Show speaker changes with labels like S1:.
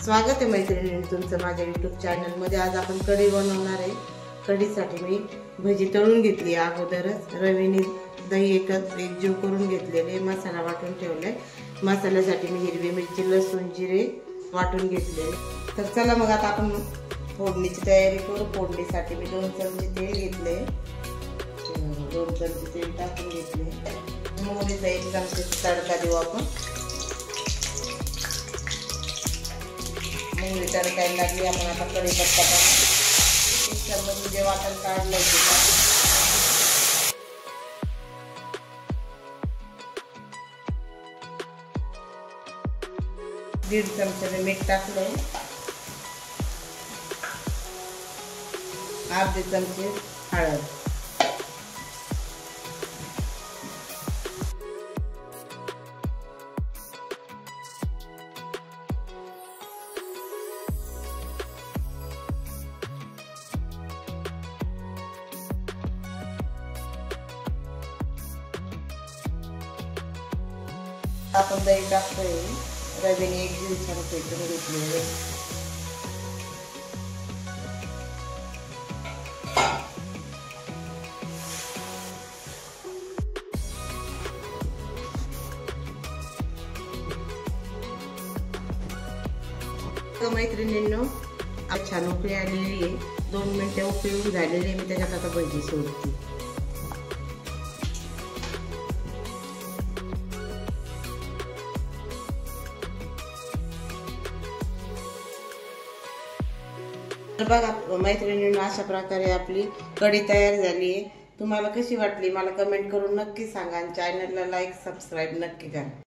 S1: स्वागत आहे मैत्रिणींनी तुमचं माझ्या YouTube चॅनल मध्ये। आज आपण कढी बनवणार आहे। कढीसाठी मी भजी तळून घेतली अगोदरच, रवीने दही एकजीव करून घेतलेले, मसाला वाटून ठेवलाय। मसाल्यासाठी मी हिरवी मिरची, लसूण, जिरे वाटून घेतले। तर चला मग आता आपण फोडणीची तयारी करू। फोडणीसाठी मी 2 चमचे तेल घेतले, 2 चमचे तेल टाकून घेतले। मोहरीचा 1 चमचा तडका देऊ आपण। मोहरी तडकायला लागली, आपण आता कढीपत्ता टाकू। 1 चमच जे वाटण काढलंय ते टाकू। 1.5 चमचे मीठ टाकलंय, 1/2 चमचे हळद, आपण दही टाकतोय। रवीने 1 दिवसाने फेटून घेतलेले। मैत्रिणींनो, छान उकळी आलेली आहे। 2 मिनिटे उकळून झालेली, मी त्याच्यात आता भजी सोडते। बघा मैत्रिणींनो, अशा प्रकारे आपली कढी तयार झाली आहे। तुम्हाला कशी वाटली मला कमेंट करून नक्की सांगा आणि चॅनलला लाईक सबस्क्राइब नक्की करा।